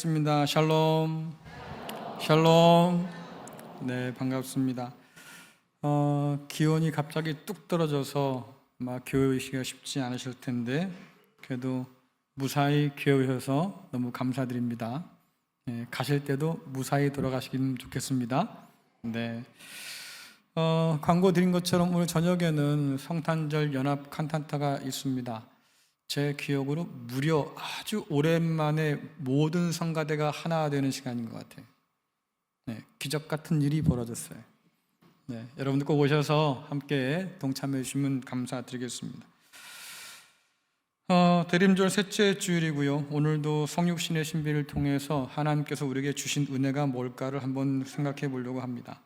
인사드리겠습니다. 샬롬, 샬롬. 네, 반갑습니다. 기온이 갑자기 뚝 떨어져서 막 교회 오시기가 쉽지 않으실 텐데 그래도 무사히 교회 오셔서 너무 감사드립니다. 네, 가실 때도 무사히 돌아가시기는 좋겠습니다. 네. 광고 드린 것처럼 오늘 저녁에는 성탄절 연합 칸타타가 있습니다. 제 기억으로 무려 아주 오랜만에 모든 성가대가 하나 되는 시간인 것 같아요. 네, 기적 같은 일이 벌어졌어요. 네, 여러분들 꼭 오셔서 함께 동참해 주시면 감사드리겠습니다. 대림절 셋째 주일이고요. 오늘도 성육신의 신비를 통해서 하나님께서 우리에게 주신 은혜가 뭘까를 한번 생각해 보려고 합니다.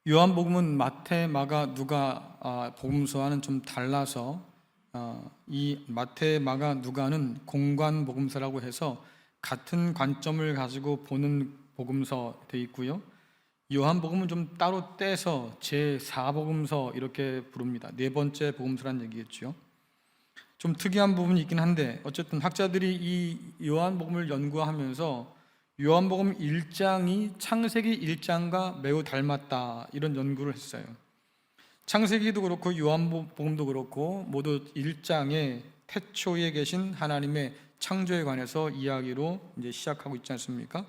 요한복음은 마태, 마가, 누가 복음서와는 좀 달라서 이 마태, 마가, 누가는 공관 복음서라고 해서 같은 관점을 가지고 보는 복음서 되어 있고요. 요한복음은 좀 따로 떼서 제4복음서 이렇게 부릅니다. 네 번째 복음서란 얘기겠죠. 좀 특이한 부분이 있긴 한데 어쨌든 학자들이 이 요한복음을 연구하면서 요한복음 1장이 창세기 1장과 매우 닮았다 이런 연구를 했어요. 창세기도 그렇고 요한복음도 그렇고 모두 1장에 태초에 계신 하나님의 창조에 관해서 이야기로 이제 시작하고 있지 않습니까?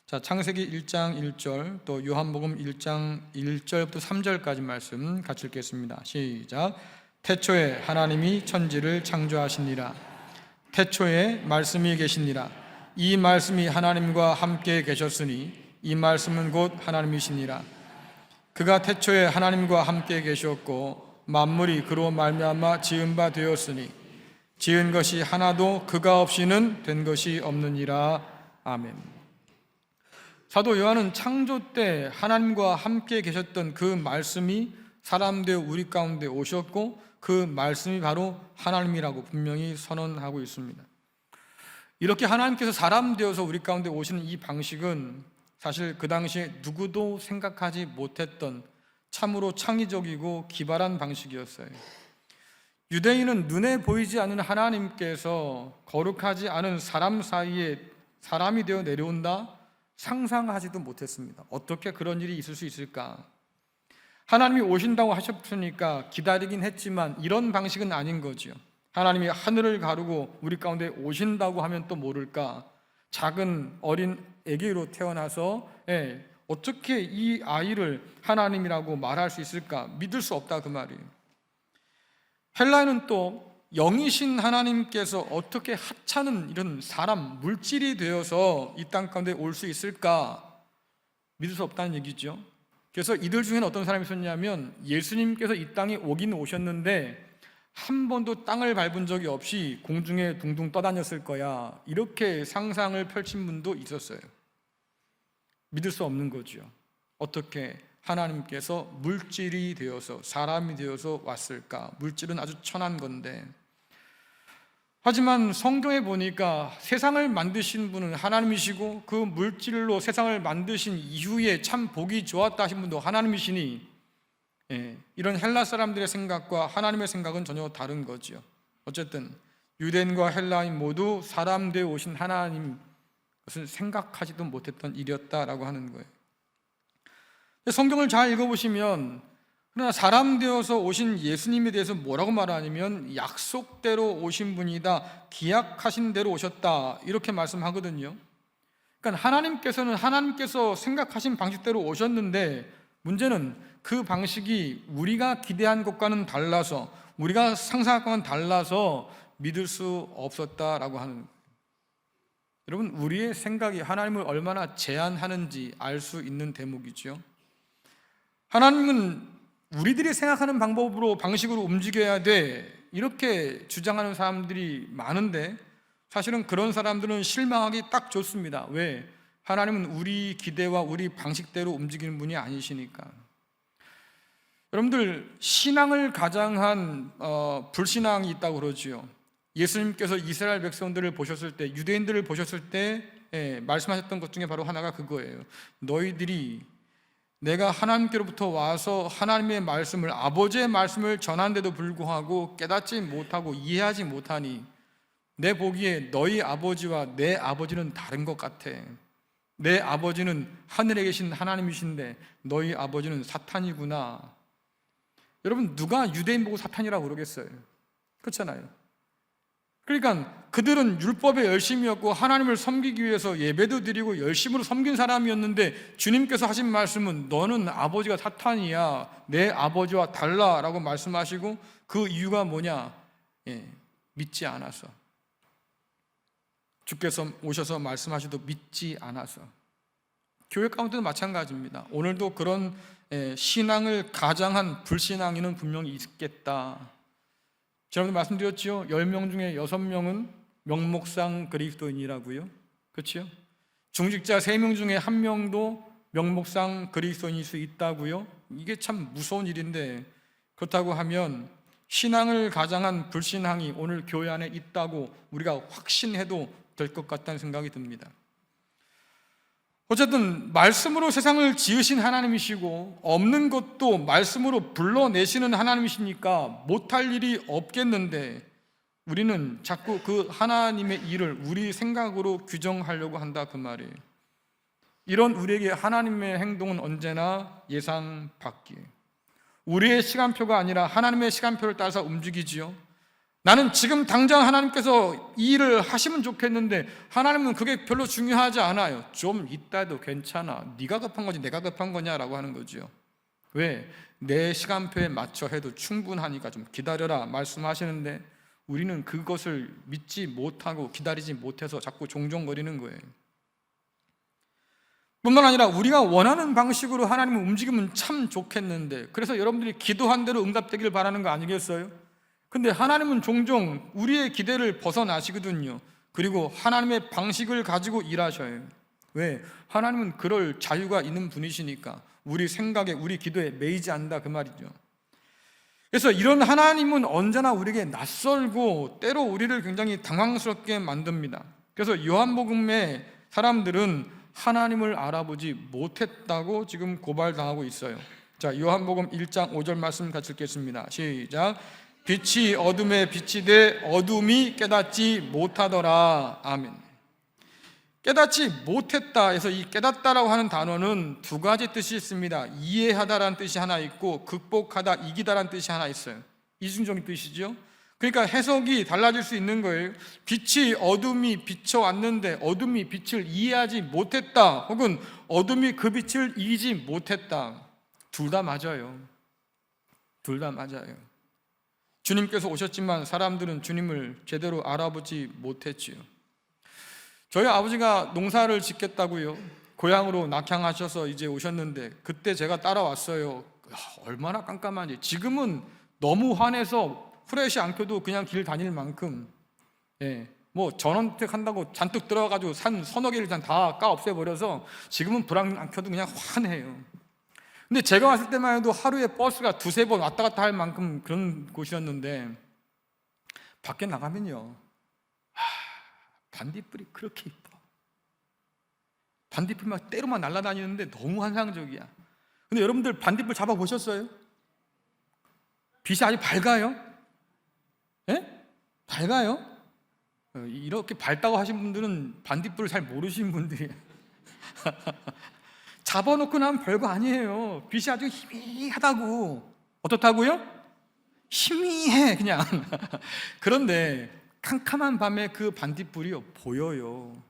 자, 창세기 1장 1절 또 요한복음 1장 1절부터 3절까지 말씀 같이 읽겠습니다. 시작. 태초에 하나님이 천지를 창조하시니라. 태초에 말씀이 계시니라. 이 말씀이 하나님과 함께 계셨으니 이 말씀은 곧 하나님이시니라. 그가 태초에 하나님과 함께 계셨고 만물이 그로 말미암아 지은 바 되었으니 지은 것이 하나도 그가 없이는 된 것이 없느니라. 아멘. 사도 요한은 창조 때 하나님과 함께 계셨던 그 말씀이 사람 되어 우리 가운데 오셨고 그 말씀이 바로 하나님이라고 분명히 선언하고 있습니다. 이렇게 하나님께서 사람 되어서 우리 가운데 오시는 이 방식은 사실 그 당시에 누구도 생각하지 못했던 참으로 창의적이고 기발한 방식이었어요. 유대인은 눈에 보이지 않는 하나님께서 거룩하지 않은 사람 사이에 사람이 되어 내려온다? 상상하지도 못했습니다. 어떻게 그런 일이 있을 수 있을까? 하나님이 오신다고 하셨으니까 기다리긴 했지만 이런 방식은 아닌 거죠. 하나님이 하늘을 가르고 우리 가운데 오신다고 하면 또 모를까? 작은 어린 아기로 태어나서 어떻게 이 아이를 하나님이라고 말할 수 있을까? 믿을 수 없다 그 말이에요. 헬라에는 또 영이신 하나님께서 어떻게 하찮은 이런 사람, 물질이 되어서 이 땅 가운데 올 수 있을까? 믿을 수 없다는 얘기죠. 그래서 이들 중에는 어떤 사람이 있었냐면 예수님께서 이 땅에 오긴 오셨는데 한 번도 땅을 밟은 적이 없이 공중에 둥둥 떠다녔을 거야 이렇게 상상을 펼친 분도 있었어요. 믿을 수 없는 거죠. 어떻게 하나님께서 물질이 되어서 사람이 되어서 왔을까? 물질은 아주 천한 건데 하지만 성경에 보니까 세상을 만드신 분은 하나님이시고 그 물질로 세상을 만드신 이후에 참 보기 좋았다 하신 분도 하나님이시니 이런 헬라 사람들의 생각과 하나님의 생각은 전혀 다른 거죠. 어쨌든 유대인과 헬라인 모두 사람 되어 오신 하나님 그것은 생각하지도 못했던 일이었다라고 하는 거예요. 성경을 잘 읽어보시면 그러나 사람 되어서 오신 예수님에 대해서 뭐라고 말하냐면 약속대로 오신 분이다, 기약하신 대로 오셨다 이렇게 말씀하거든요. 그러니까 하나님께서는 하나님께서 생각하신 방식대로 오셨는데 문제는 그 방식이 우리가 기대한 것과는 달라서 우리가 상상한 것과는 달라서 믿을 수 없었다라고 하는 거예요. 여러분 우리의 생각이 하나님을 얼마나 제한하는지 알 수 있는 대목이죠. 하나님은 우리들이 생각하는 방법으로 방식으로 움직여야 돼 이렇게 주장하는 사람들이 많은데 사실은 그런 사람들은 실망하기 딱 좋습니다. 왜? 하나님은 우리 기대와 우리 방식대로 움직이는 분이 아니시니까. 여러분들 신앙을 가장한 불신앙이 있다고 그러지요. 예수님께서 이스라엘 백성들을 보셨을 때 유대인들을 보셨을 때 말씀하셨던 것 중에 바로 하나가 그거예요. 너희들이 내가 하나님께로부터 와서 하나님의 말씀을 아버지의 말씀을 전하는데도 불구하고 깨닫지 못하고 이해하지 못하니 내 보기에 너희 아버지와 내 아버지는 다른 것 같아. 내 아버지는 하늘에 계신 하나님이신데 너희 아버지는 사탄이구나. 여러분, 누가 유대인 보고 사탄이라고 그러겠어요? 그렇잖아요. 그러니까 그들은 율법에 열심이었고 하나님을 섬기기 위해서 예배도 드리고 열심으로 섬긴 사람이었는데, 주님께서 하신 말씀은 너는 아버지가 사탄이야, 내 아버지와 달라라고 말씀하시고, 그 이유가 뭐냐? 믿지 않아서. 주께서 오셔서 말씀하셔도 믿지 않아서. 교회 가운데도 마찬가지입니다. 오늘도 그런 신앙을 가장한 불신앙인은 분명히 있겠다. 지난번에 말씀드렸죠. 10명 중에 6명은 명목상 그리스도인이라고요. 그렇죠? 중직자 3명 중에 1명도 명목상 그리스도인일 수 있다고요. 이게 참 무서운 일인데, 그렇다고 하면 신앙을 가장한 불신앙이 오늘 교회 안에 있다고 우리가 확신해도 될 것 같다는 생각이 듭니다. 어쨌든 말씀으로 세상을 지으신 하나님이시고 없는 것도 말씀으로 불러내시는 하나님이시니까 못할 일이 없겠는데, 우리는 자꾸 그 하나님의 일을 우리 생각으로 규정하려고 한다, 그 말이에요. 이런 우리에게 하나님의 행동은 언제나 예상 밖이에요. 우리의 시간표가 아니라 하나님의 시간표를 따라서 움직이지요. 나는 지금 당장 하나님께서 이 일을 하시면 좋겠는데 하나님은 그게 별로 중요하지 않아요. 좀 이따 해도 괜찮아. 네가 급한 거지 내가 급한 거냐라고 하는 거죠. 왜? 내 시간표에 맞춰 해도 충분하니까 좀 기다려라 말씀하시는데, 우리는 그것을 믿지 못하고 기다리지 못해서 자꾸 종종거리는 거예요. 뿐만 아니라 우리가 원하는 방식으로 하나님을 움직이면 참 좋겠는데, 그래서 여러분들이 기도한 대로 응답되기를 바라는 거 아니겠어요? 근데 하나님은 종종 우리의 기대를 벗어나시거든요. 그리고 하나님의 방식을 가지고 일하셔요. 왜? 하나님은 그럴 자유가 있는 분이시니까 우리 생각에, 우리 기도에 매이지 않는다, 그 말이죠. 그래서 이런 하나님은 언제나 우리에게 낯설고 때로 우리를 굉장히 당황스럽게 만듭니다. 그래서 요한복음의 사람들은 하나님을 알아보지 못했다고 지금 고발당하고 있어요. 자, 요한복음 1장 5절 말씀 같이 읽겠습니다. 시작. 빛이 어둠에 비치되 어둠이 깨닫지 못하더라. 아멘. 깨닫지 못했다 해서 이 깨닫다라고 하는 단어는 두 가지 뜻이 있습니다. 이해하다라는 뜻이 하나 있고 극복하다, 이기다라는 뜻이 하나 있어요. 이중적인 뜻이죠. 그러니까 해석이 달라질 수 있는 거예요. 빛이 어둠이 비춰왔는데 어둠이 빛을 이해하지 못했다, 혹은 어둠이 그 빛을 이기지 못했다. 둘 다 맞아요. 둘 다 맞아요. 주님께서 오셨지만 사람들은 주님을 제대로 알아보지 못했지요. 저희 아버지가 농사를 짓겠다고요 고향으로 낙향하셔서 이제 오셨는데, 그때 제가 따라왔어요. 얼마나 깜깜한지. 지금은 너무 환해서 후레쉬 안 켜도 그냥 길 다닐 만큼, 뭐 전원주택 한다고 잔뜩 들어가가지고 산 서너 개를 다 까 없애버려서 지금은 불 안 켜도 그냥 환해요. 근데 제가 왔을 때만 해도 하루에 버스가 두세 번 왔다 갔다 할 만큼 그런 곳이었는데, 밖에 나가면요, 반딧불이 그렇게 이뻐. 반딧불이 막 때로만 날아다니는데 너무 환상적이야. 근데 여러분들 반딧불 잡아보셨어요? 빛이 아주 밝아요? 밝아요? 이렇게 밝다고 하신 분들은 반딧불을 잘 모르시는 분들이에요. 잡아놓고 나면 별거 아니에요. 빛이 아주 희미하다고. 어떻다고요? 희미해 그냥. 그런데 캄캄한 밤에 그 반딧불이 보여요.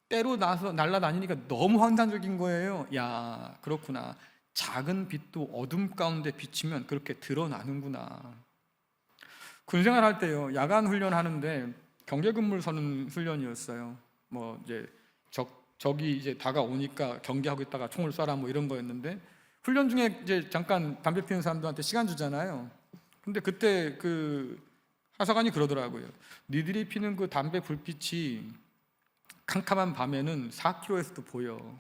때로 나서 날아다니니까 너무 환상적인 거예요. 야, 그렇구나. 작은 빛도 어둠 가운데 비치면 그렇게 드러나는구나. 군생활 할 때요, 야간 훈련하는데 경계근무를 서는 훈련이었어요. 뭐 이제 적이 이제 다가오니까 경계하고 있다가 총을 쏴라 뭐 이런 거였는데, 훈련 중에 이제 잠깐 담배 피우는 사람들한테 시간 주잖아요. 근데 그때 그 하사관이 그러더라고요. 니들이 피는 그 담배 불빛이 캄캄한 밤에는 4km에서도 보여.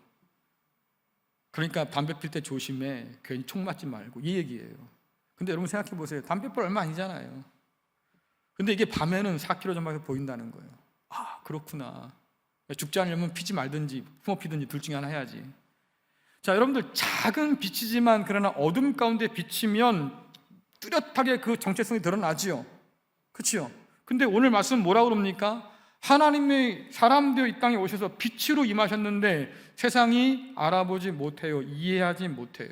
그러니까 담배 필 때 조심해. 괜히 총 맞지 말고, 이 얘기예요. 근데 여러분 생각해 보세요. 담배불 얼마 아니잖아요. 근데 이게 밤에는 4km 전방에서 보인다는 거예요. 아, 그렇구나. 죽지 않으려면 피지 말든지 품어 피든지 둘 중에 하나 해야지. 자, 여러분들, 작은 빛이지만 그러나 어둠 가운데 비치면 뚜렷하게 그 정체성이 드러나지요. 그렇죠? 근데 오늘 말씀은 뭐라고 그럽니까? 하나님의 사람 되어 이 땅에 오셔서 빛으로 임하셨는데 세상이 알아보지 못해요. 이해하지 못해요.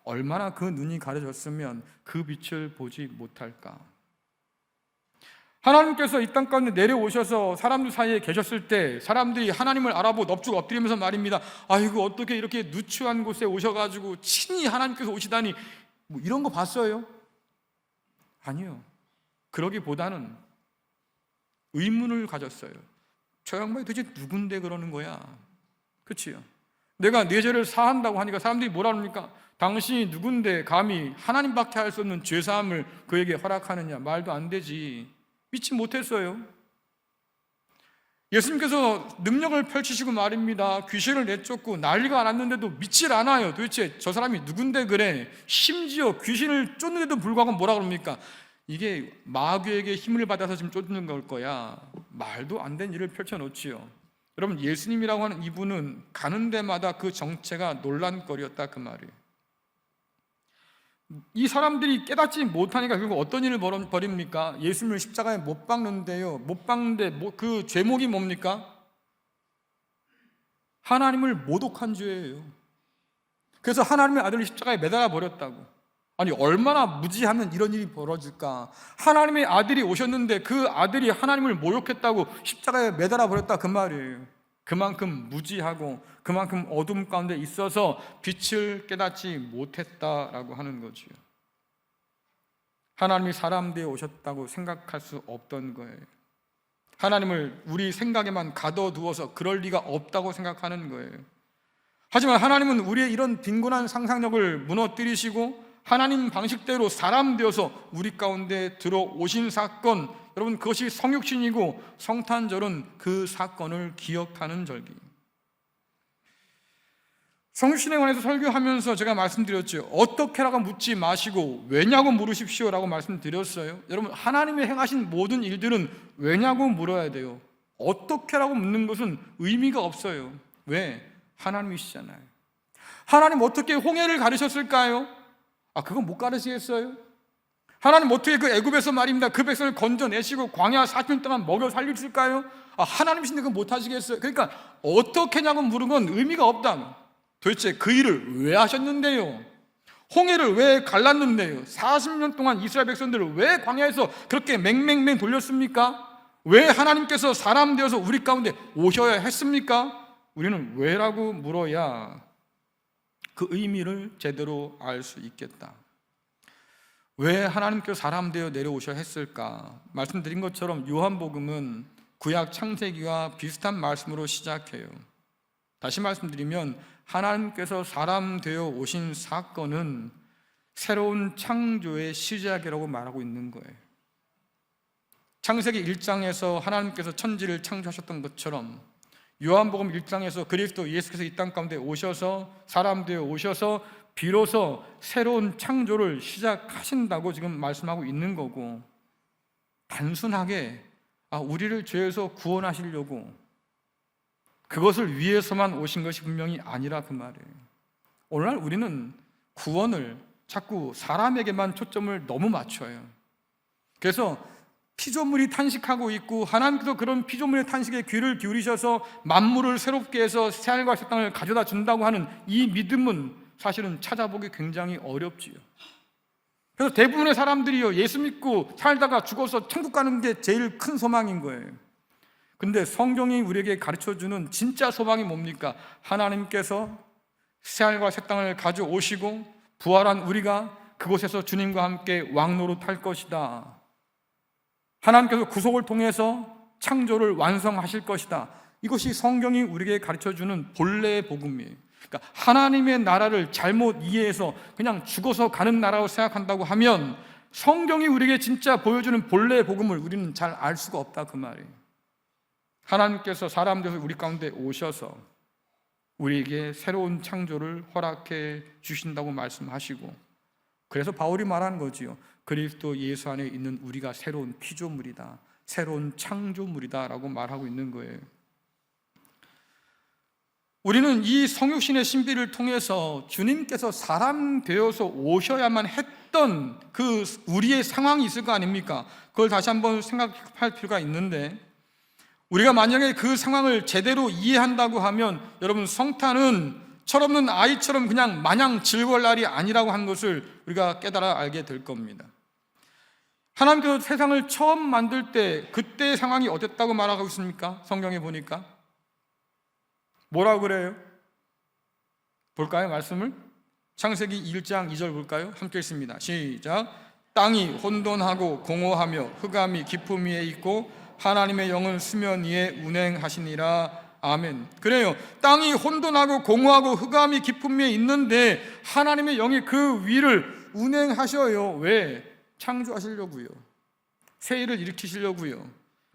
얼마나 그 눈이 가려졌으면 그 빛을 보지 못할까. 하나님께서 이 땅 가운데 내려오셔서 사람들 사이에 계셨을 때 사람들이 하나님을 알아보고 넙죽 엎드리면서 말입니다. 아이고, 어떻게 이렇게 누추한 곳에 오셔가지고 친히 하나님께서 오시다니, 뭐 이런 거 봤어요? 아니요. 그러기보다는 의문을 가졌어요. 저 양반이 도대체 누군데 그러는 거야? 그치요? 내가 네 죄를 사한다고 하니까 사람들이 뭐라 합니까? 당신이 누군데 감히 하나님밖에 할 수 없는 죄사함을 그에게 허락하느냐? 말도 안 되지. 믿지 못했어요. 예수님께서 능력을 펼치시고 말입니다. 귀신을 내쫓고 난리가 났는데도 믿질 않아요. 도대체 저 사람이 누군데 그래? 심지어 귀신을 쫓는데도 불구하고 뭐라 그럽니까? 이게 마귀에게 힘을 받아서 지금 쫓는 걸 거야. 말도 안 되는 일을 펼쳐놓지요. 여러분, 예수님이라고 하는 이분은 가는 데마다 그 정체가 논란거리였다, 그 말이에요. 이 사람들이 깨닫지 못하니까 결국 어떤 일을 벌입니까? 예수님을 십자가에 못 박는데요. 못 박는데 그 죄목이 뭡니까? 하나님을 모독한 죄예요. 그래서 하나님의 아들을 십자가에 매달아 버렸다고. 아니, 얼마나 무지하면 이런 일이 벌어질까? 하나님의 아들이 오셨는데 그 아들이 하나님을 모욕했다고 십자가에 매달아 버렸다, 그 말이에요. 그만큼 무지하고 그만큼 어둠 가운데 있어서 빛을 깨닫지 못했다라고 하는 거지요. 하나님이 사람 되어 오셨다고 생각할 수 없던 거예요. 하나님을 우리 생각에만 가둬두어서 그럴 리가 없다고 생각하는 거예요. 하지만 하나님은 우리의 이런 빈곤한 상상력을 무너뜨리시고 하나님 방식대로 사람 되어서 우리 가운데 들어오신 사건, 여러분, 그것이 성육신이고 성탄절은 그 사건을 기억하는 절기. 성육신에 관해서 설교하면서 제가 말씀드렸죠. 어떻게라고 묻지 마시고 왜냐고 물으십시오라고 말씀드렸어요. 여러분, 하나님이 행하신 모든 일들은 왜냐고 물어야 돼요. 어떻게라고 묻는 것은 의미가 없어요. 왜? 하나님이시잖아요. 하나님 어떻게 홍해를 가르셨을까요? 그건 못 가르치겠어요? 하나님 어떻게 그 애굽에서 말입니다, 그 백성을 건져내시고 광야 40년 동안 먹여 살리실까요? 하나님이신데 그거 못 하시겠어요? 그러니까 어떻게냐고 물은 건 의미가 없다. 도대체 그 일을 왜 하셨는데요? 홍해를 왜 갈랐는데요? 40년 동안 이스라엘 백성들을 왜 광야에서 그렇게 맹맹맹 돌렸습니까? 왜 하나님께서 사람 되어서 우리 가운데 오셔야 했습니까? 우리는 왜라고 물어야 그 의미를 제대로 알 수 있겠다. 왜 하나님께서 사람 되어 내려오셔야 했을까? 말씀드린 것처럼 요한복음은 구약 창세기와 비슷한 말씀으로 시작해요. 다시 말씀드리면 하나님께서 사람 되어 오신 사건은 새로운 창조의 시작이라고 말하고 있는 거예요. 창세기 1장에서 하나님께서 천지를 창조하셨던 것처럼 요한복음 1장에서 그리스도 예수께서 이 땅 가운데 오셔서 사람 되어 오셔서 비로소 새로운 창조를 시작하신다고 지금 말씀하고 있는 거고, 단순하게 우리를 죄에서 구원하시려고 그것을 위해서만 오신 것이 분명히 아니라 그 말이에요. 오늘날 우리는 구원을 자꾸 사람에게만 초점을 너무 맞춰요. 그래서 피조물이 탄식하고 있고 하나님께서 그런 피조물의 탄식에 귀를 기울이셔서 만물을 새롭게 해서 새하늘과 새 땅을 가져다 준다고 하는 이 믿음은 사실은 찾아보기 굉장히 어렵지요. 그래서 대부분의 사람들이요, 예수 믿고 살다가 죽어서 천국 가는 게 제일 큰 소망인 거예요. 근데 성경이 우리에게 가르쳐주는 진짜 소망이 뭡니까? 하나님께서 새하늘과 새 땅을 가져오시고 부활한 우리가 그곳에서 주님과 함께 왕노릇 할 것이다. 하나님께서 구속을 통해서 창조를 완성하실 것이다. 이것이 성경이 우리에게 가르쳐주는 본래의 복음이에요. 그러니까 하나님의 나라를 잘못 이해해서 그냥 죽어서 가는 나라로 생각한다고 하면 성경이 우리에게 진짜 보여주는 본래의 복음을 우리는 잘 알 수가 없다, 그 말이에요. 하나님께서 사람 되어서 우리 가운데 오셔서 우리에게 새로운 창조를 허락해 주신다고 말씀하시고, 그래서 바울이 말하는 거지요. 그리스도 예수 안에 있는 우리가 새로운 피조물이다, 새로운 창조물이다 라고 말하고 있는 거예요. 우리는 이 성육신의 신비를 통해서 주님께서 사람 되어서 오셔야만 했던 그 우리의 상황이 있을 거 아닙니까? 그걸 다시 한번 생각할 필요가 있는데, 우리가 만약에 그 상황을 제대로 이해한다고 하면 여러분, 성탄은 철없는 아이처럼 그냥 마냥 즐거울 날이 아니라고 하는 것을 우리가 깨달아 알게 될 겁니다. 하나님께서 세상을 처음 만들 때 그때의 상황이 어땠다고 말하고 있습니까? 성경에 보니까 뭐라고 그래요? 볼까요? 말씀을 창세기 1장 2절 볼까요? 함께 읽습니다. 시작. 땅이 혼돈하고 공허하며 흑암이 깊음 위에 있고 하나님의 영은 수면 위에 운행하시니라. 아멘. 그래요. 땅이 혼돈하고 공허하고 흑암이 깊음 위에 있는데 하나님의 영이 그 위를 운행하셔요. 왜? 창조하시려고요. 새 일을 일으키시려고요.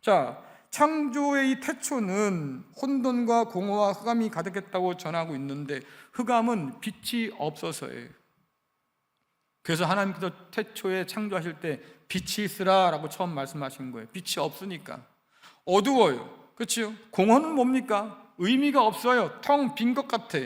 자, 창조의 이 태초는 혼돈과 공허와 흑암이 가득했다고 전하고 있는데 흑암은 빛이 없어서예요. 그래서 하나님께서 태초에 창조하실 때 빛이 있으라 라고 처음 말씀하신 거예요. 빛이 없으니까 어두워요. 그렇죠? 공허는 뭡니까? 의미가 없어요. 텅 빈 것 같아.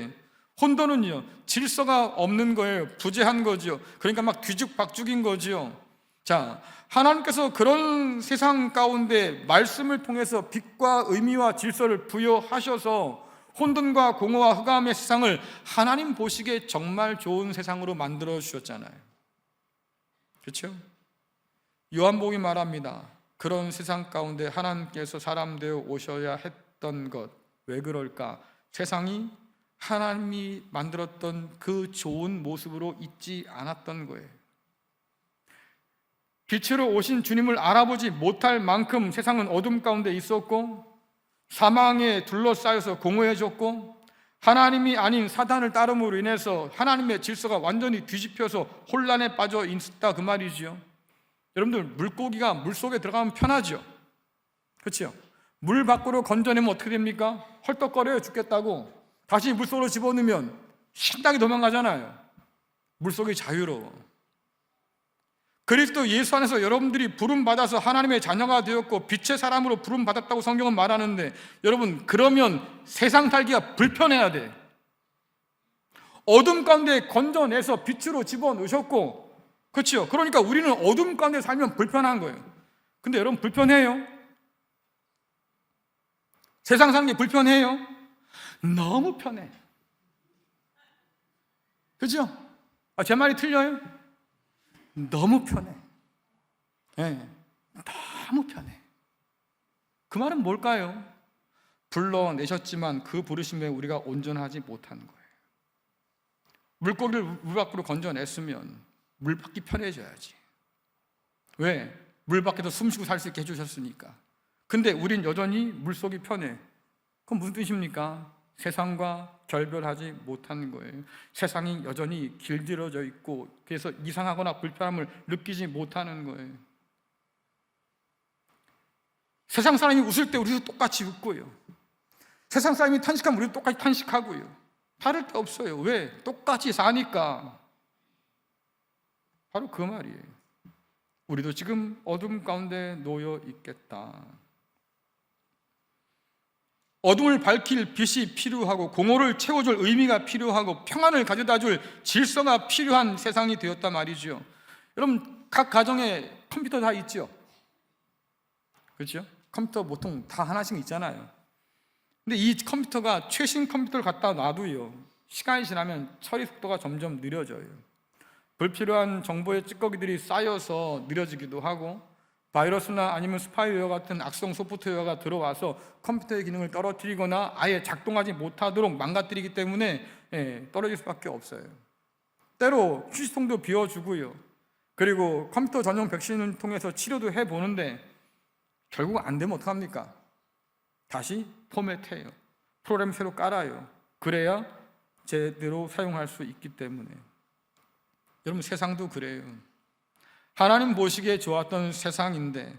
혼돈은요, 질서가 없는 거예요. 부재한 거죠. 그러니까 막 뒤죽박죽인 거죠. 자, 하나님께서 그런 세상 가운데 말씀을 통해서 빛과 의미와 질서를 부여하셔서 혼돈과 공허와 흑암의 세상을 하나님 보시기에 정말 좋은 세상으로 만들어 주셨잖아요. 그렇죠? 요한복음이 말합니다. 그런 세상 가운데 하나님께서 사람 되어 오셔야 했던 것, 왜 그럴까? 세상이 하나님이 만들었던 그 좋은 모습으로 있지 않았던 거예요. 빛으로 오신 주님을 알아보지 못할 만큼 세상은 어둠 가운데 있었고 사망에 둘러싸여서 공허해졌고 하나님이 아닌 사단을 따름으로 인해서 하나님의 질서가 완전히 뒤집혀서 혼란에 빠져 있다, 그 말이지요. 여러분들, 물고기가 물속에 들어가면 편하죠. 그렇죠? 물 밖으로 건져내면 어떻게 됩니까? 헐떡거려요. 죽겠다고. 다시 물속으로 집어넣으면 신나게 도망가잖아요. 물속이 자유로워. 그리스도 예수 안에서 여러분들이 부름받아서 하나님의 자녀가 되었고 빛의 사람으로 부름받았다고 성경은 말하는데, 여러분, 그러면 세상 살기가 불편해야 돼. 어둠 가운데 건져내서 빛으로 집어넣으셨고, 그렇죠? 그러니까 우리는 어둠 가운데 살면 불편한 거예요. 근데 여러분, 불편해요? 세상 사는 게 불편해요? 너무 편해. 그죠? 제 말이 틀려요? 너무 편해. 네, 너무 편해. 그 말은 뭘까요? 불러내셨지만 그 부르심에 우리가 온전하지 못한 거예요. 물고기를 물 밖으로 건져냈으면 물 밖이 편해져야지. 왜? 물 밖에서 숨쉬고 살 수 있게 해주셨으니까. 근데 우린 여전히 물속이 편해. 그건 무슨 뜻입니까? 세상과 결별하지 못한 거예요. 세상이 여전히 길들여져 있고, 그래서 이상하거나 불편함을 느끼지 못하는 거예요. 세상 사람이 웃을 때 우리도 똑같이 웃고요. 세상 사람이 탄식하면 우리도 똑같이 탄식하고요. 다를 게 없어요. 왜? 똑같이 사니까. 바로 그 말이에요. 우리도 지금 어둠 가운데 놓여 있겠다. 어둠을 밝힐 빛이 필요하고 공허를 채워줄 의미가 필요하고 평안을 가져다줄 질서가 필요한 세상이 되었단 말이죠. 여러분, 각 가정에 컴퓨터 다 있죠? 그렇죠? 컴퓨터 보통 다 하나씩 있잖아요. 근데 이 컴퓨터가 최신 컴퓨터를 갖다 놔도요, 시간이 지나면 처리 속도가 점점 느려져요. 불필요한 정보의 찌꺼기들이 쌓여서 느려지기도 하고, 바이러스나 아니면 스파이웨어 같은 악성 소프트웨어가 들어와서 컴퓨터의 기능을 떨어뜨리거나 아예 작동하지 못하도록 망가뜨리기 때문에 떨어질 수밖에 없어요. 때로 휴지통도 비워주고요. 그리고 컴퓨터 전용 백신을 통해서 치료도 해보는데 결국 안 되면 어떡합니까? 다시 포맷해요. 프로그램 새로 깔아요. 그래야 제대로 사용할 수 있기 때문에. 여러분, 세상도 그래요. 하나님 보시기에 좋았던 세상인데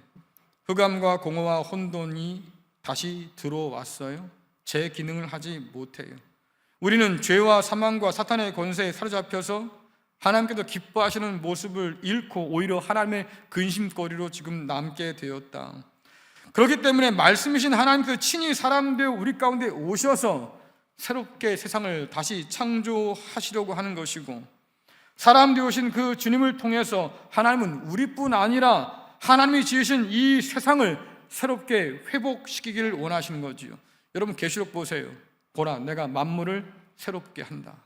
흑암과 공허와 혼돈이 다시 들어왔어요. 제 기능을 하지 못해요. 우리는 죄와 사망과 사탄의 권세에 사로잡혀서 하나님께서 기뻐하시는 모습을 잃고 오히려 하나님의 근심거리로 지금 남게 되었다. 그렇기 때문에 말씀이신 하나님께서 친히 사람 되어 우리 가운데 오셔서 새롭게 세상을 다시 창조하시려고 하는 것이고, 사람 되오신 그 주님을 통해서 하나님은 우리뿐 아니라 하나님이 지으신 이 세상을 새롭게 회복시키기를 원하시는 거지요. 여러분 계시록 보세요. 보라, 내가 만물을 새롭게 한다.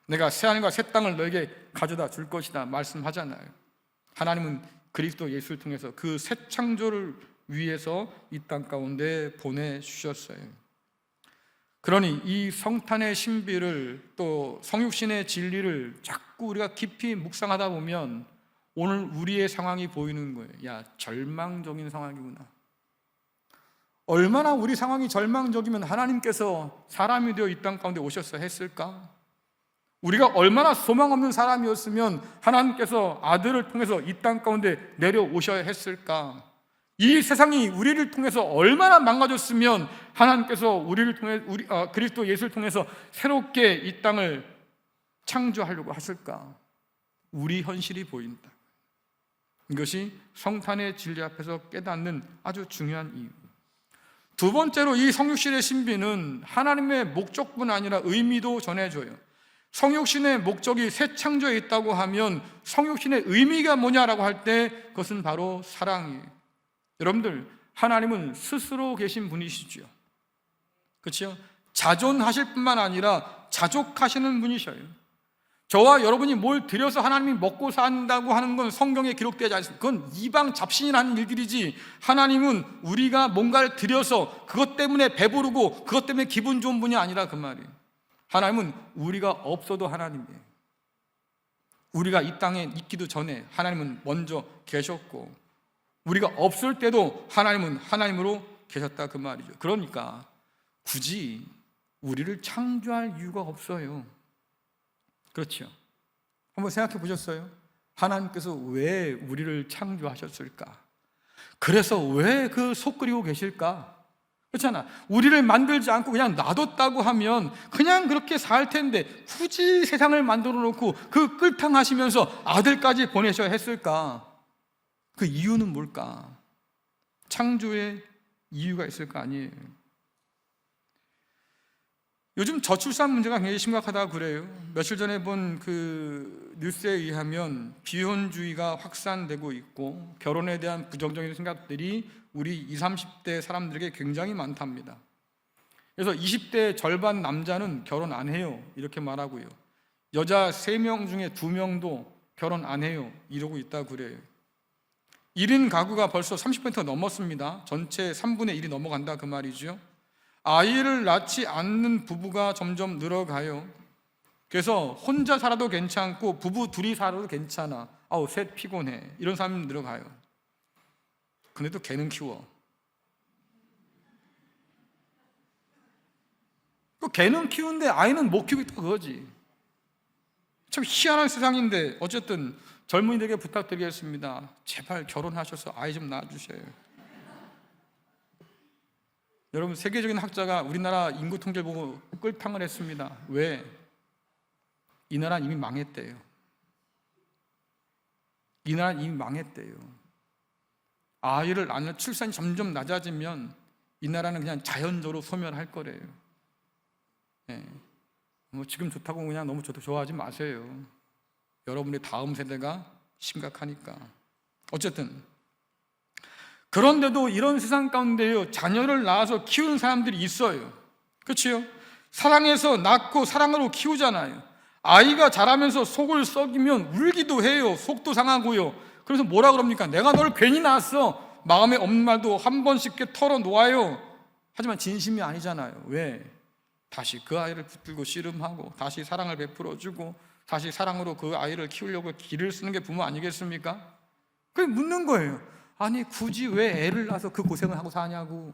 내가 새하늘과 새 땅을 너에게 가져다 줄 것이다 말씀하잖아요. 하나님은 그리스도 예수를 통해서 그 새 창조를 위해서 이 땅 가운데 보내주셨어요. 그러니 이 성탄의 신비를, 또 성육신의 진리를 자꾸 우리가 깊이 묵상하다 보면 오늘 우리의 상황이 보이는 거예요. 야, 절망적인 상황이구나. 얼마나 우리 상황이 절망적이면 하나님께서 사람이 되어 이 땅 가운데 오셔서 했을까? 우리가 얼마나 소망 없는 사람이었으면 하나님께서 아들을 통해서 이 땅 가운데 내려오셔야 했을까? 이 세상이 우리를 통해서 얼마나 망가졌으면 하나님께서 우리를 통해 그리스도 예수를 통해서 새롭게 이 땅을 창조하려고 하실까? 우리 현실이 보인다. 이것이 성탄의 진리 앞에서 깨닫는 아주 중요한 이유. 두 번째로 이 성육신의 신비는 하나님의 목적뿐 아니라 의미도 전해줘요. 성육신의 목적이 새 창조에 있다고 하면 성육신의 의미가 뭐냐라고 할 때 그것은 바로 사랑이에요. 여러분들, 하나님은 스스로 계신 분이시죠. 그렇죠? 자존하실 뿐만 아니라 자족하시는 분이셔요. 저와 여러분이 뭘 드려서 하나님이 먹고 산다고 하는 건 성경에 기록되지 않습니다. 그건 이방 잡신이라는 일들이지, 하나님은 우리가 뭔가를 드려서 그것 때문에 배부르고 그것 때문에 기분 좋은 분이 아니라 그 말이에요. 하나님은 우리가 없어도 하나님이에요. 우리가 이 땅에 있기도 전에 하나님은 먼저 계셨고, 우리가 없을 때도 하나님은 하나님으로 계셨다 그 말이죠. 그러니까 굳이 우리를 창조할 이유가 없어요. 그렇죠? 한번 생각해 보셨어요? 하나님께서 왜 우리를 창조하셨을까? 그래서 왜 그 속 끓이고 계실까? 그렇잖아. 우리를 만들지 않고 그냥 놔뒀다고 하면 그냥 그렇게 살 텐데 굳이 세상을 만들어 놓고 그 끌탕하시면서 아들까지 보내셔야 했을까? 그 이유는 뭘까? 창조의 이유가 있을 거 아니에요. 요즘 저출산 문제가 굉장히 심각하다고 그래요. 며칠 전에 본 그 뉴스에 의하면 비혼주의가 확산되고 있고 결혼에 대한 부정적인 생각들이 우리 20, 30대 사람들에게 굉장히 많답니다. 그래서 20대 절반 남자는 결혼 안 해요 이렇게 말하고요, 여자 3명 중에 2명도 결혼 안 해요 이러고 있다고 그래요. 1인 가구가 벌써 30% 넘었습니다. 전체 3분의 1이 넘어간다 그 말이죠. 아이를 낳지 않는 부부가 점점 늘어가요. 그래서 혼자 살아도 괜찮고 부부 둘이 살아도 괜찮아, 아우 셋 피곤해, 이런 사람이 늘어가요. 근데 또 개는 키워. 또 개는 키우는데 아이는 못 키우고 있다 그거지. 참 희한한 세상인데, 어쨌든 젊은이들에게 부탁드리겠습니다. 제발 결혼하셔서 아이 좀 낳아주세요. 여러분, 세계적인 학자가 우리나라 인구 통계를 보고 끌탕을 했습니다. 왜? 이 나라는 이미 망했대요. 이 나라는 이미 망했대요. 아이를 낳는 출산이 점점 낮아지면 이 나라는 그냥 자연적으로 소멸할 거래요. 네. 뭐 지금 좋다고 그냥 너무 좋아하지 마세요. 여러분의 다음 세대가 심각하니까. 어쨌든 그런데도 이런 세상 가운데요, 자녀를 낳아서 키우는 사람들이 있어요. 그렇죠? 사랑해서 낳고 사랑으로 키우잖아요. 아이가 자라면서 속을 썩이면 울기도 해요. 속도 상하고요. 그래서 뭐라 그럽니까? 내가 널 괜히 낳았어. 마음에 없는 말도 한 번씩 털어놓아요. 하지만 진심이 아니잖아요. 왜? 다시 그 아이를 붙들고 씨름하고 다시 사랑을 베풀어주고 다시 사랑으로 그 아이를 키우려고 기를 쓰는 게 부모 아니겠습니까? 그게 묻는 거예요. 아니 굳이 왜 애를 낳아서 그 고생을 하고 사냐고.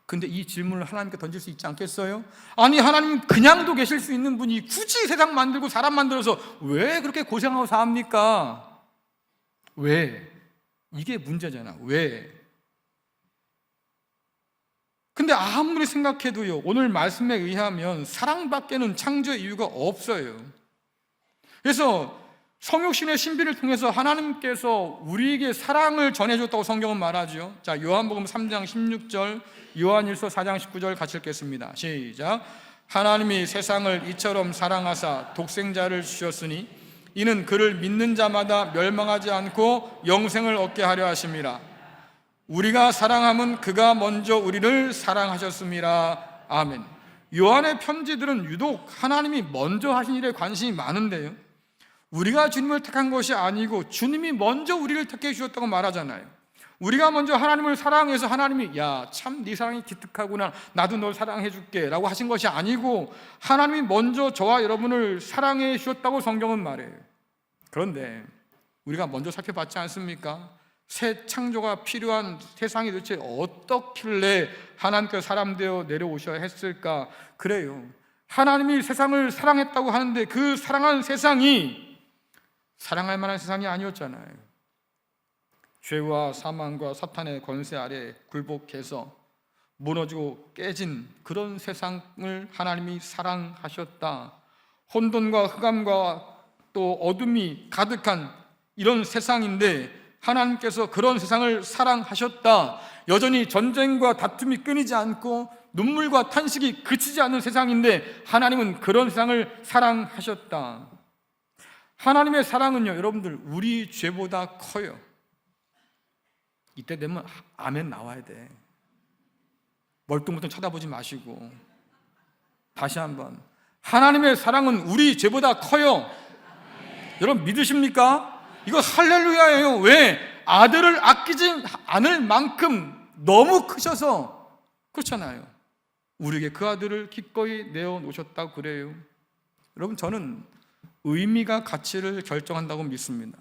근데 이 질문을 하나님께 던질 수 있지 않겠어요? 아니 하나님 그냥도 계실 수 있는 분이 굳이 세상 만들고 사람 만들어서 왜 그렇게 고생하고 삽니까? 왜? 이게 문제잖아. 왜? 근데 아무리 생각해도요, 오늘 말씀에 의하면 사랑밖에는 창조의 이유가 없어요. 그래서 성육신의 신비를 통해서 하나님께서 우리에게 사랑을 전해줬다고 성경은 말하죠. 자, 요한복음 3장 16절, 요한일서 4장 19절 같이 읽겠습니다. 시작. 하나님이 세상을 이처럼 사랑하사 독생자를 주셨으니 이는 그를 믿는 자마다 멸망하지 않고 영생을 얻게 하려 하심이라. 우리가 사랑함은 그가 먼저 우리를 사랑하셨습니다. 아멘. 요한의 편지들은 유독 하나님이 먼저 하신 일에 관심이 많은데요, 우리가 주님을 택한 것이 아니고 주님이 먼저 우리를 택해 주셨다고 말하잖아요. 우리가 먼저 하나님을 사랑해서 하나님이 야, 참 네 사랑이 기특하구나, 나도 널 사랑해 줄게 라고 하신 것이 아니고 하나님이 먼저 저와 여러분을 사랑해 주셨다고 성경은 말해요. 그런데 우리가 먼저 살펴봤지 않습니까? 새 창조가 필요한 세상이 도대체 어떻길래 하나님께서 사람 되어 내려오셔야 했을까? 그래요, 하나님이 세상을 사랑했다고 하는데 그 사랑한 세상이 사랑할 만한 세상이 아니었잖아요. 죄와 사망과 사탄의 권세 아래 굴복해서 무너지고 깨진 그런 세상을 하나님이 사랑하셨다. 혼돈과 흑암과 또 어둠이 가득한 이런 세상인데 하나님께서 그런 세상을 사랑하셨다. 여전히 전쟁과 다툼이 끊이지 않고 눈물과 탄식이 그치지 않는 세상인데 하나님은 그런 세상을 사랑하셨다. 하나님의 사랑은요, 여러분들, 우리 죄보다 커요. 이때 되면 아멘 나와야 돼. 멀뚱멀뚱 쳐다보지 마시고 다시 한번, 하나님의 사랑은 우리 죄보다 커요. 여러분 믿으십니까? 이거 할렐루야예요. 왜? 아들을 아끼지 않을 만큼 너무 크셔서 그렇잖아요. 우리에게 그 아들을 기꺼이 내어놓으셨다고 그래요. 여러분, 저는 의미가 가치를 결정한다고 믿습니다.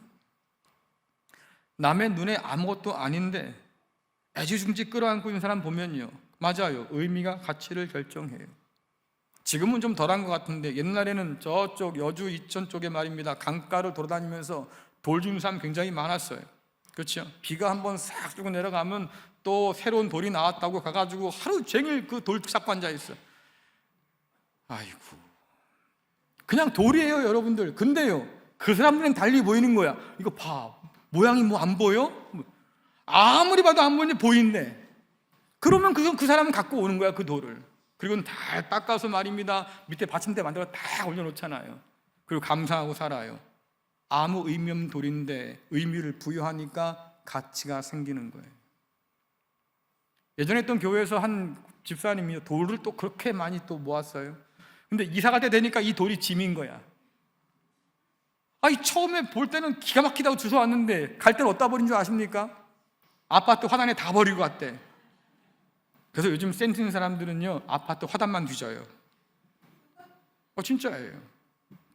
남의 눈에 아무것도 아닌데 애지중지 끌어안고 있는 사람 보면요, 맞아요, 의미가 가치를 결정해요. 지금은 좀 덜한 것 같은데 옛날에는 저쪽 여주 이천 쪽에 말입니다, 강가를 돌아다니면서 돌 주는 사람 굉장히 많았어요. 그렇죠? 비가 한번 싹 주고 내려가면 또 새로운 돌이 나왔다고 가가지고 하루 종일 그 돌 잡고 앉아 있어요. 아이고, 그냥 돌이에요, 여러분들. 근데요, 그 사람들은 달리 보이는 거야. 이거 봐, 모양이 뭐 안 보여? 아무리 봐도 안 보이는데 보인대. 그러면 그 사람은 갖고 오는 거야, 그 돌을. 그리고 다 닦아서 말입니다, 밑에 받침대 만들어 다 올려놓잖아요. 그리고 감상하고 살아요. 아무 의미 없는 돌인데 의미를 부여하니까 가치가 생기는 거예요. 예전에 있던 교회에서 한 집사님이 돌을 또 그렇게 많이 또 모았어요. 근데 이사 갈 때 되니까 이 돌이 짐인 거야. 처음에 볼 때는 기가 막히다고 주워왔는데 갈 때는 어디다 버린 줄 아십니까? 아파트 화단에 다 버리고 갔대. 그래서 요즘 센스 있는 사람들은요, 아파트 화단만 뒤져요. 진짜예요.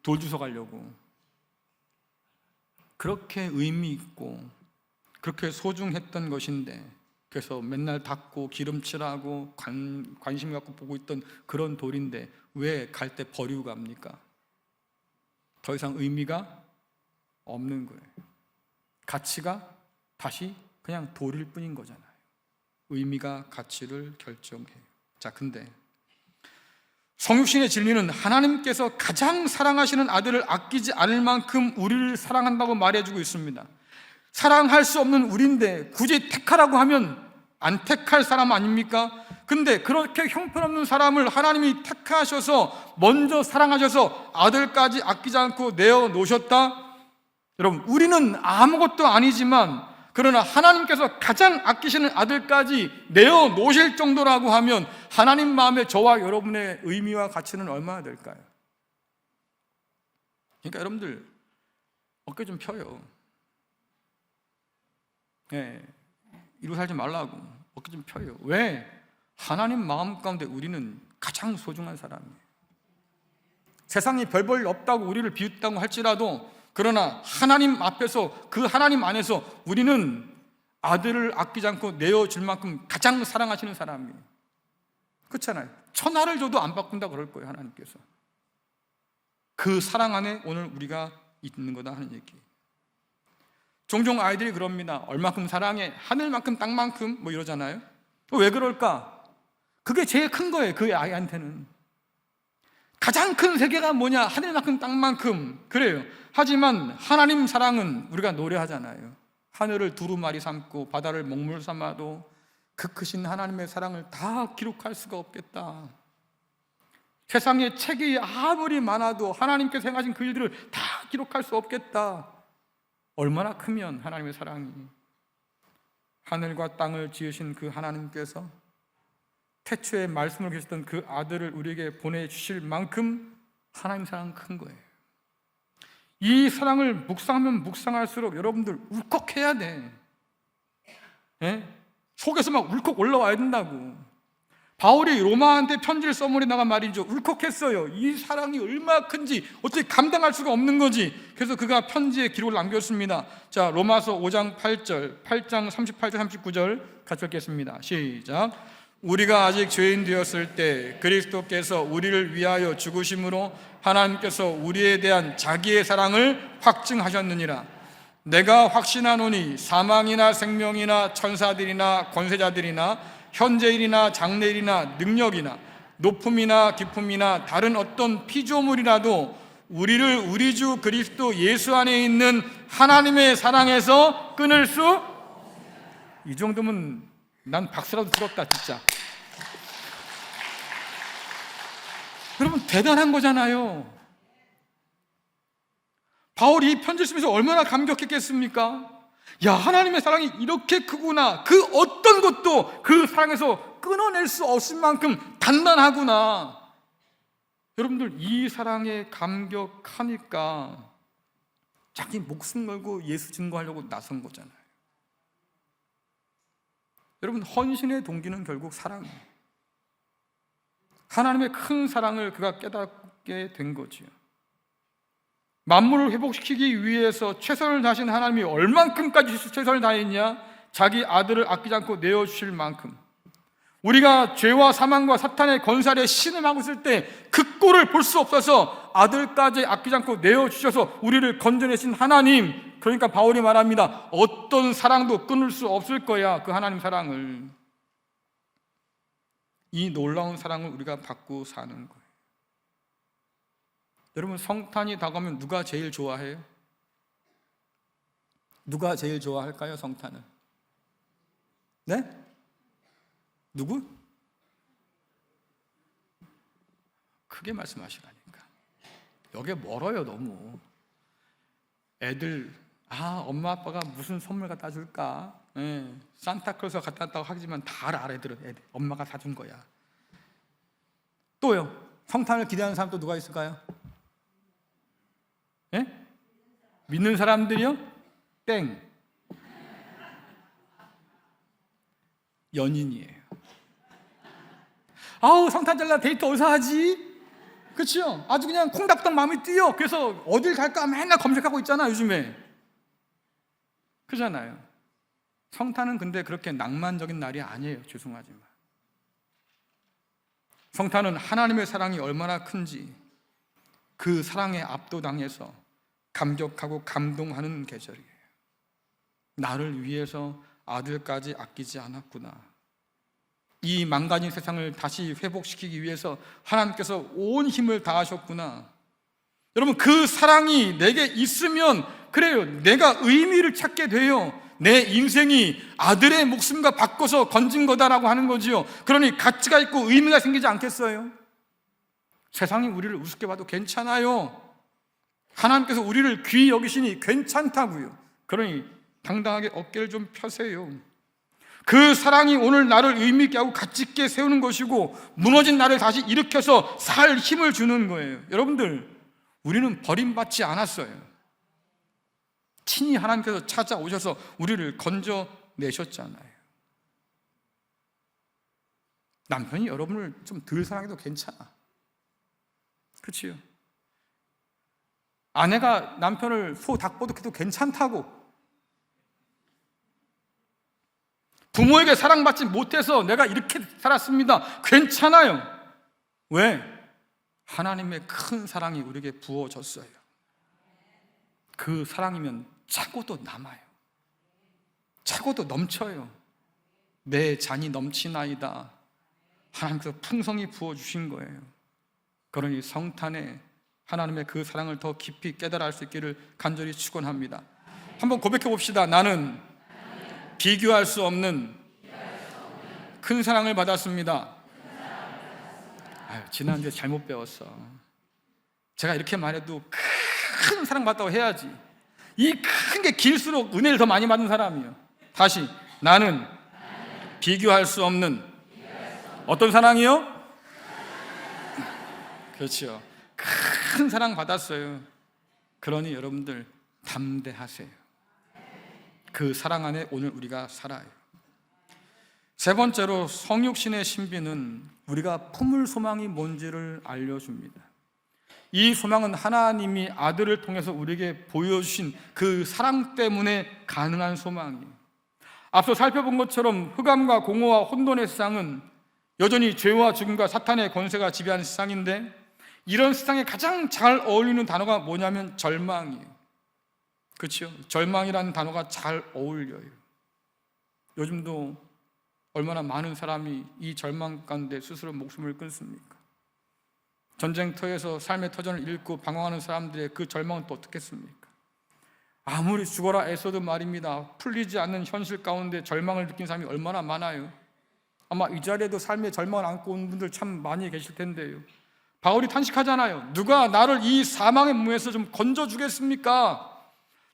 돌 주워 가려고. 그렇게 의미 있고 그렇게 소중했던 것인데, 그래서 맨날 닦고 기름칠하고 관심 갖고 보고 있던 그런 돌인데 왜 갈 때 버리고 갑니까? 더 이상 의미가 없는 거예요. 가치가 다시 그냥 돌일 뿐인 거잖아요. 의미가 가치를 결정해요. 자, 근데 성육신의 진리는 하나님께서 가장 사랑하시는 아들을 아끼지 않을 만큼 우리를 사랑한다고 말해주고 있습니다. 사랑할 수 없는 우리인데 굳이 택하라고 하면 안 택할 사람 아닙니까? 근데 그렇게 형편없는 사람을 하나님이 택하셔서 먼저 사랑하셔서 아들까지 아끼지 않고 내어놓으셨다? 여러분, 우리는 아무것도 아니지만 그러나 하나님께서 가장 아끼시는 아들까지 내어놓으실 정도라고 하면 하나님 마음에 저와 여러분의 의미와 가치는 얼마나 될까요? 그러니까 여러분들 어깨 좀 펴요. 이러고 살지 말라고. 어깨 좀 펴요. 왜? 하나님 마음 가운데 우리는 가장 소중한 사람이에요. 세상이 별 볼 없다고 우리를 비웃다고 할지라도, 그러나 하나님 앞에서, 그 하나님 안에서 우리는 아들을 아끼지 않고 내어줄 만큼 가장 사랑하시는 사람이에요. 그렇잖아요. 천하를 줘도 안 바꾼다 그럴 거예요, 하나님께서. 그 사랑 안에 오늘 우리가 있는 거다 하는 얘기예요. 종종 아이들이 그럽니다. 얼마큼 사랑해? 하늘만큼 땅만큼? 뭐 이러잖아요. 왜 그럴까? 그게 제일 큰 거예요, 그 아이한테는. 가장 큰 세계가 뭐냐? 하늘만큼 땅만큼. 그래요. 하지만 하나님 사랑은 우리가 노래하잖아요. 하늘을 두루마리 삼고 바다를 먹물 삼아도 그 크신 하나님의 사랑을 다 기록할 수가 없겠다. 세상에 책이 아무리 많아도 하나님께서 행하신 그 일들을 다 기록할 수 없겠다. 얼마나 크면 하나님의 사랑이. 하늘과 땅을 지으신 그 하나님께서 태초에 말씀을 계셨던 그 아들을 우리에게 보내주실 만큼 하나님 사랑은 큰 거예요. 이 사랑을 묵상하면 묵상할수록 여러분들 울컥해야 돼. 예? 속에서 막 울컥 올라와야 된다고. 바울이 로마한테 편지를 써버리다가 말이죠, 울컥했어요. 이 사랑이 얼마나 큰지 어떻게 감당할 수가 없는 거지. 그래서 그가 편지에 기록을 남겼습니다. 자, 로마서 5장 8절, 8장 38절 39절 같이 읽겠습니다. 시작. 우리가 아직 죄인 되었을 때 그리스도께서 우리를 위하여 죽으심으로 하나님께서 우리에 대한 자기의 사랑을 확증하셨느니라. 내가 확신하노니 사망이나 생명이나 천사들이나 권세자들이나 현재일이나 장래일이나 능력이나 높음이나 깊음이나 다른 어떤 피조물이라도 우리를 우리 주 그리스도 예수 안에 있는 하나님의 사랑에서 끊을 수, 이 정도면 난 박수라도 들었다 진짜. 여러분 대단한 거잖아요. 바울이 이 편지를 쓰면서 얼마나 감격했겠습니까? 야, 하나님의 사랑이 이렇게 크구나. 그 어떤 것도 그 사랑에서 끊어낼 수 없을 만큼 단단하구나. 여러분들 이 사랑에 감격하니까 자기 목숨 걸고 예수 증거하려고 나선 거잖아요. 여러분 헌신의 동기는 결국 사랑이에요. 하나님의 큰 사랑을 그가 깨닫게 된 거지요. 만물을 회복시키기 위해서 최선을 다하신 하나님이 얼만큼까지 최선을 다했냐? 자기 아들을 아끼지 않고 내어주실 만큼. 우리가 죄와 사망과 사탄의 권살에 신음하고 있을 때 그 꼴을 볼 수 없어서 아들까지 아끼지 않고 내어주셔서 우리를 건져내신 하나님, 그러니까 바울이 말합니다. 어떤 사랑도 끊을 수 없을 거야, 그 하나님 사랑을. 이 놀라운 사랑을 우리가 받고 사는 거예요. 여러분 성탄이 다가오면 누가 제일 좋아해요? 누가 제일 좋아할까요, 성탄을? 네? 누구? 크게 말씀하시라니까. 여기 멀어요 너무. 애들 엄마 아빠가 무슨 선물 갖다 줄까? 산타클로스가 갖다 줬다고 하지만 다 알아. 애들 엄마가 사준 거야. 또요, 성탄을 기대하는 사람 또 누가 있을까요? 예? 믿는 사람들이요? 땡. 연인이에요. 아우 성탄 잘라 데이트 어디서 하지? 그렇죠? 아주 그냥 콩닥콩닥 마음이 뛰어. 그래서 어딜 갈까 맨날 검색하고 있잖아 요즘에. 그잖아요. 성탄은 근데 그렇게 낭만적인 날이 아니에요. 죄송하지만 성탄은 하나님의 사랑이 얼마나 큰지 그 사랑에 압도당해서 감격하고 감동하는 계절이에요. 나를 위해서 아들까지 아끼지 않았구나. 이 망가진 세상을 다시 회복시키기 위해서 하나님께서 온 힘을 다하셨구나. 여러분 그 사랑이 내게 있으면 그래요, 내가 의미를 찾게 돼요. 내 인생이 아들의 목숨과 바꿔서 건진 거다라고 하는 거지요. 그러니 가치가 있고 의미가 생기지 않겠어요? 세상이 우리를 우습게 봐도 괜찮아요. 하나님께서 우리를 귀히 여기시니 괜찮다고요. 그러니 당당하게 어깨를 좀 펴세요. 그 사랑이 오늘 나를 의미 있게 하고 가치 있게 세우는 것이고 무너진 나를 다시 일으켜서 살 힘을 주는 거예요. 여러분들 우리는 버림받지 않았어요. 친히 하나님께서 찾아오셔서 우리를 건져내셨잖아요. 남편이 여러분을 좀 덜 사랑해도 괜찮아. 그렇지요? 아내가 남편을 소 닭보듯해도 괜찮다고. 부모에게 사랑받지 못해서 내가 이렇게 살았습니다. 괜찮아요. 왜? 하나님의 큰 사랑이 우리에게 부어졌어요. 그 사랑이면 차고도 남아요. 차고도 넘쳐요. 내 잔이 넘치나이다. 하나님께서 풍성히 부어주신 거예요. 그러니 성탄에 하나님의 그 사랑을 더 깊이 깨달아 알 수 있기를 간절히 축원합니다. 한번 고백해 봅시다. 나는 비교할 수 없는 큰 사랑을 받았습니다. 지난주에 잘못 배웠어. 제가 이렇게 말해도 큰 사랑 받았다고 해야지. 이 큰 게 길수록 은혜를 더 많이 받는 사람이에요. 다시, 나는 비교할 수 없는 어떤 사랑이요? 그렇죠. 큰 사랑 받았어요. 그러니 여러분들 담대하세요. 그 사랑 안에 오늘 우리가 살아요. 세 번째로 성육신의 신비는 우리가 품을 소망이 뭔지를 알려줍니다. 이 소망은 하나님이 아들을 통해서 우리에게 보여주신 그 사랑 때문에 가능한 소망이에요. 앞서 살펴본 것처럼 흑암과 공허와 혼돈의 세상은 여전히 죄와 죽음과 사탄의 권세가 지배하는 세상인데, 이런 세상에 가장 잘 어울리는 단어가 뭐냐면 절망이에요. 그렇죠? 절망이라는 단어가 잘 어울려요. 요즘도 얼마나 많은 사람이 이 절망 가운데 스스로 목숨을 끊습니까? 전쟁터에서 삶의 터전을 잃고 방황하는 사람들의 그 절망은 또 어떻겠습니까? 아무리 죽어라 애써도 말입니다, 풀리지 않는 현실 가운데 절망을 느낀 사람이 얼마나 많아요. 아마 이 자리에도 삶의 절망을 안고 온 분들 참 많이 계실 텐데요. 바울이 탄식하잖아요. 누가 나를 이 사망의 문에서 좀 건져주겠습니까?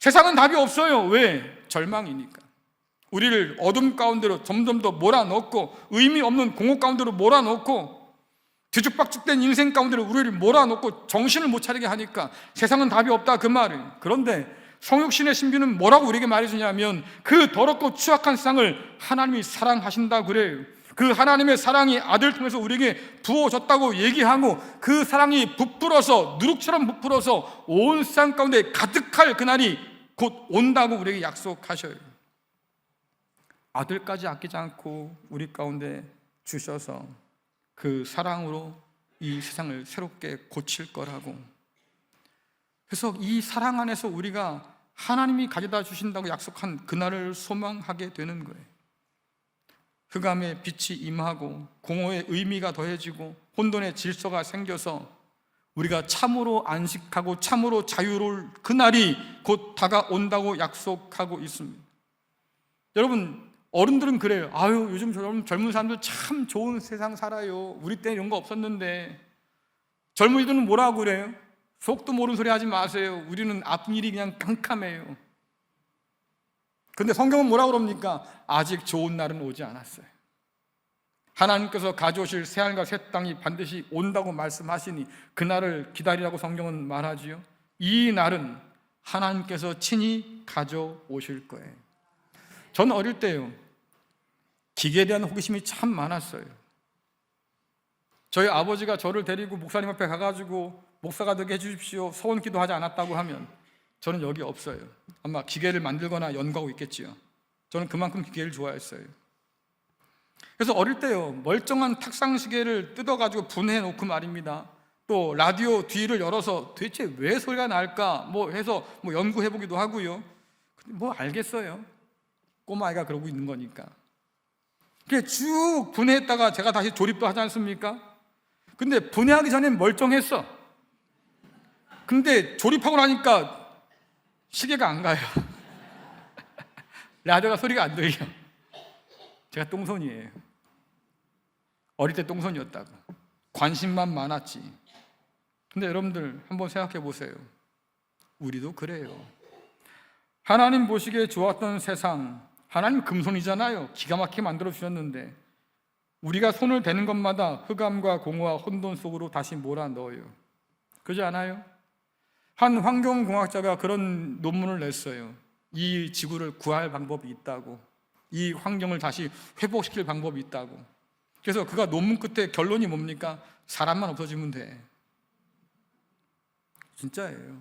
세상은 답이 없어요. 왜? 절망이니까. 우리를 어둠 가운데로 점점 더 몰아넣고, 의미 없는 공허 가운데로 몰아넣고, 뒤죽박죽된 인생 가운데로 우리를 몰아넣고 정신을 못 차리게 하니까 세상은 답이 없다, 그 말이에요. 그런데 성육신의 신비는 뭐라고 우리에게 말해주냐면, 그 더럽고 추악한 세상을 하나님이 사랑하신다 그래요. 그 하나님의 사랑이 아들 통해서 우리에게 부어졌다고 얘기하고, 그 사랑이 부풀어서, 누룩처럼 부풀어서 온 세상 가운데 가득할 그날이 곧 온다고 우리에게 약속하셔요. 아들까지 아끼지 않고 우리 가운데 주셔서 그 사랑으로 이 세상을 새롭게 고칠 거라고. 그래서 이 사랑 안에서 우리가 하나님이 가져다 주신다고 약속한 그날을 소망하게 되는 거예요. 흑암의 빛이 임하고 공허의 의미가 더해지고 혼돈의 질서가 생겨서 우리가 참으로 안식하고 참으로 자유로울 그날이 곧 다가온다고 약속하고 있습니다. 여러분, 어른들은 그래요. 아유, 요즘 젊은 사람들 참 좋은 세상 살아요. 우리 때 이런 거 없었는데. 젊은이들은 뭐라고 그래요? 속도 모르는 소리 하지 마세요. 우리는 앞일이 그냥 깜깜해요. 근데 성경은 뭐라고 그럽니까? 아직 좋은 날은 오지 않았어요. 하나님께서 가져오실 새하늘과 새 땅이 반드시 온다고 말씀하시니 그날을 기다리라고 성경은 말하지요. 이 날은 하나님께서 친히 가져오실 거예요. 저는 어릴 때요, 기계에 대한 호기심이 참 많았어요. 저희 아버지가 저를 데리고 목사님 앞에 가가지고 목사가 되게 해주십시오, 소원 기도하지 않았다고 하면 저는 여기 없어요. 아마 기계를 만들거나 연구하고 있겠지요. 저는 그만큼 기계를 좋아했어요. 그래서 어릴 때요, 멀쩡한 탁상시계를 뜯어가지고 분해해 놓고 말입니다, 또 라디오 뒤를 열어서 도대체 왜 소리가 날까 해서 연구해보기도 하고요. 근데 알겠어요. 꼬마아이가 그러고 있는 거니까. 그게 쭉 분해했다가 제가 다시 조립도 하지 않습니까? 근데 분해하기 전엔 멀쩡했어. 근데 조립하고 나니까 시계가 안 가요. 라디오가 소리가 안 들려. 제가 똥손이에요. 어릴 때 똥손이었다고. 관심만 많았지. 근데 여러분들 한번 생각해 보세요. 우리도 그래요. 하나님 보시기에 좋았던 세상, 하나님 금손이잖아요. 기가 막히게 만들어 주셨는데 우리가 손을 대는 것마다 흑암과 공허와 혼돈 속으로 다시 몰아넣어요. 그러지 않아요? 한 환경공학자가 그런 논문을 냈어요. 이 지구를 구할 방법이 있다고, 이 환경을 다시 회복시킬 방법이 있다고. 그래서 그가 논문 끝에 결론이 뭡니까? 사람만 없어지면 돼. 진짜예요.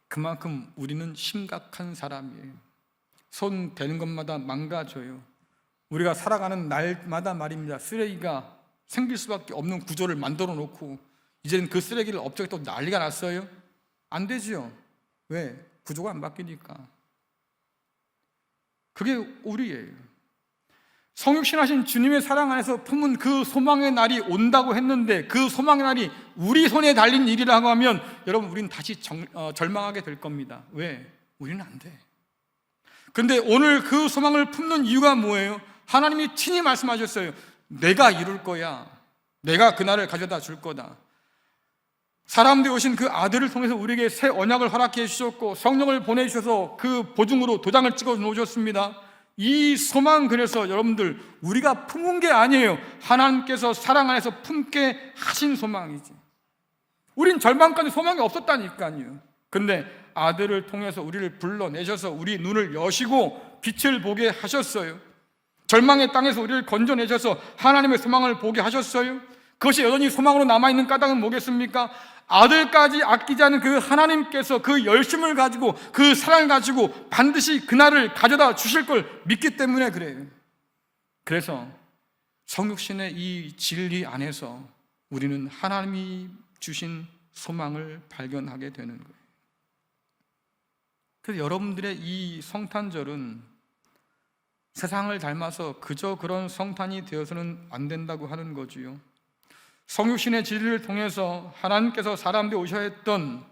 그만큼 우리는 심각한 사람이에요. 손 대는 것마다 망가져요. 우리가 살아가는 날마다 말입니다, 쓰레기가 생길 수밖에 없는 구조를 만들어 놓고 이제는 그 쓰레기를 없애겠다고 난리가 났어요. 안 되지요. 왜? 구조가 안 바뀌니까. 그게 우리예요. 성육신하신 주님의 사랑 안에서 품은 그 소망의 날이 온다고 했는데, 그 소망의 날이 우리 손에 달린 일이라고 하면 여러분, 우리는 다시 절망하게 될 겁니다. 왜? 우리는 안 돼. 근데 오늘 그 소망을 품는 이유가 뭐예요? 하나님이 친히 말씀하셨어요. 내가 이룰 거야. 내가 그날을 가져다 줄 거다. 사람 되오신 그 아들을 통해서 우리에게 새 언약을 허락해 주셨고 성령을 보내주셔서 그 보증으로 도장을 찍어 놓으셨습니다. 이 소망, 그래서 여러분들 우리가 품은 게 아니에요. 하나님께서 사랑 안에서 품게 하신 소망이지. 우린 절망까지 소망이 없었다니까요. 근데 아들을 통해서 우리를 불러내셔서 우리 눈을 여시고 빛을 보게 하셨어요. 절망의 땅에서 우리를 건져내셔서 하나님의 소망을 보게 하셨어요. 그것이 여전히 소망으로 남아있는 까닭은 뭐겠습니까? 아들까지 아끼지 않은 그 하나님께서 그 열심을 가지고, 그 사랑을 가지고 반드시 그날을 가져다 주실 걸 믿기 때문에 그래요. 그래서 성육신의 이 진리 안에서 우리는 하나님이 주신 소망을 발견하게 되는 거예요. 그래서 여러분들의 이 성탄절은 세상을 닮아서 그저 그런 성탄이 되어서는 안 된다고 하는 거지요. 성육신의 진리를 통해서 하나님께서 사람 되어 오셔야 했던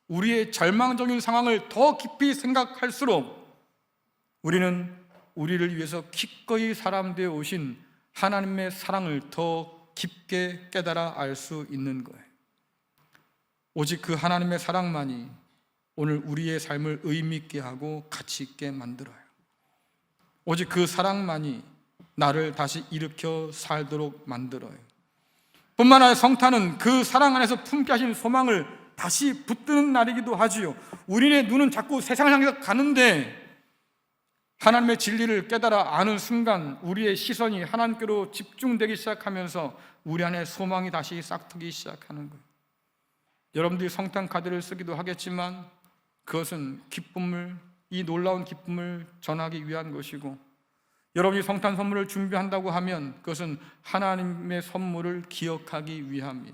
우리의 절망적인 상황을 더 깊이 생각할수록 우리는 우리를 위해서 기꺼이 사람 되어 오신 하나님의 사랑을 더 깊게 깨달아 알 수 있는 거예요. 오직 그 하나님의 사랑만이 오늘 우리의 삶을 의미 있게 하고 가치 있게 만들어요. 오직 그 사랑만이 나를 다시 일으켜 살도록 만들어요. 뿐만 아니라 성탄은 그 사랑 안에서 품게 하신 소망을 다시 붙드는 날이기도 하지요. 우리의 눈은 자꾸 세상을 향해서 가는데 하나님의 진리를 깨달아 아는 순간 우리의 시선이 하나님께로 집중되기 시작하면서 우리 안에 소망이 다시 싹트기 시작하는 거예요. 여러분들이 성탄 카드를 쓰기도 하겠지만 그것은 기쁨을, 이 놀라운 기쁨을 전하기 위한 것이고, 여러분이 성탄 선물을 준비한다고 하면 그것은 하나님의 선물을 기억하기 위함이에요.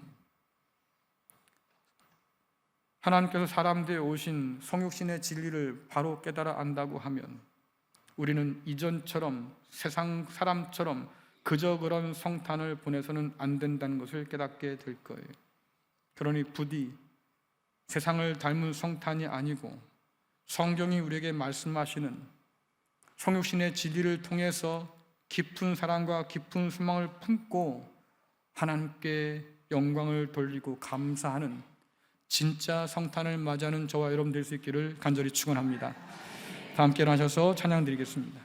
하나님께서 사람 되어 오신 성육신의 진리를 바로 깨달아 안다고 하면 우리는 이전처럼 세상 사람처럼 그저 그런 성탄을 보내서는 안 된다는 것을 깨닫게 될 거예요. 그러니 부디 세상을 닮은 성탄이 아니고 성경이 우리에게 말씀하시는 성육신의 진리를 통해서 깊은 사랑과 깊은 소망을 품고 하나님께 영광을 돌리고 감사하는 진짜 성탄을 맞이하는 저와 여러분 될 수 있기를 간절히 축원합니다. 다 함께 일어나셔서 찬양 드리겠습니다.